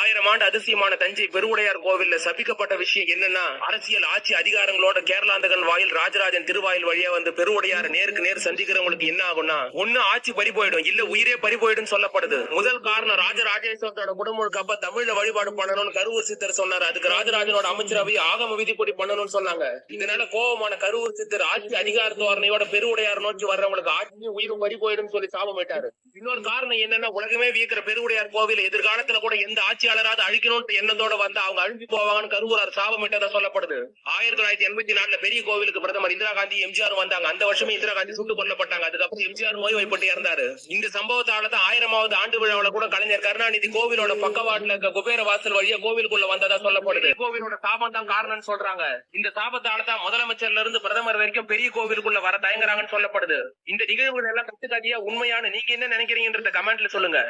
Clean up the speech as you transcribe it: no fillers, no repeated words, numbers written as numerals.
1000 ஆண்டு அதிசயமான தஞ்சை பெருவுடையார் கோவில்ல சபிக்கப்பட்ட விஷயம் என்னன்னா, அரசியல் ஆட்சி அதிகாரங்களோட கேரளாந்தகன் வாயில் ராஜராஜன் திருவாயில் வழியா வந்து பெருவுடையார நேருக்கு நேர் சந்திக்கிறவங்களுக்கு என்ன ஆகும்னா, ஒண்ணு ஆட்சி பறி போயிடும், இல்ல உயிரே பறி போயிடும் சொல்லப்படுது. முதல் காரணம் ராஜராஜேஸ்வரத்தோட குடமுழுக்கு அப்ப தமிழ்ல வழிபாடு பண்ணணும்னு கருவூர் சித்தர் சொன்னாரு. அதுக்கு ராஜராஜனோட அமைச்சரவை ஆகம விதிப்படி பண்ணணும்னு சொன்னாங்க. இதனால கோபமான கருவூர் சித்தர் ஆட்சி அதிகார தோரணையோட பெருவுடையார் நோக்கி வர்றவங்களுக்கு ஆட்சியும் உயிரும் பறி போயிடும் சொல்லி சாபமிட்டாரு. இன்னொரு காரணம் என்னன்னா, உலகமே வியக்கிற பெருவுடையார் கோவில் எதிர்காலத்துல கூட எந்த ஆட்சியாளராவது அழிக்கணும்னு எண்ணத்தோட வந்து அவங்க அழிஞ்சு போவாங்கன்னு கருவூரார் சாபமிட்டதா சொல்லப்படுது. 1984 பெரிய கோவிலுக்கு பிரதமர் இந்திரா காந்தி எம்ஜிஆர் வந்தாங்க. அந்த வருஷமே இந்திரா காந்தி சுட்டுக் கொல்லப்பட்டாங்க. அதுக்கப்புறம் எம்ஜிஆர் நோய்வாய்ப்பட்டு இறந்தாரு. இந்த சம்பவத்தால தான் 1000வது ஆண்டு விழாவில் கூட கலைஞர் கருணாநிதி கோவிலோட பக்கவாட்டுல இருக்க குபேர வாசல் வழியா கோவிலுக்குள்ள வந்ததா சொல்லப்படுது. கோவிலோட சாபம் தான் காரணம்னு சொல்றாங்க. இந்த சாபத்தால தான் முதலமைச்சர்ல இருந்து பிரதமர் வரைக்கும் பெரிய கோவிலுக்குள்ள வர தயங்குறாங்கன்னு சொல்லப்படுது. இந்த நிகழ்வுகள் எல்லாம் கட்டுக்காட்டியா உண்மையான நீங்க என்ன நினைக்கிறீங்கன்றத கமெண்ட்ல சொல்லுங்க.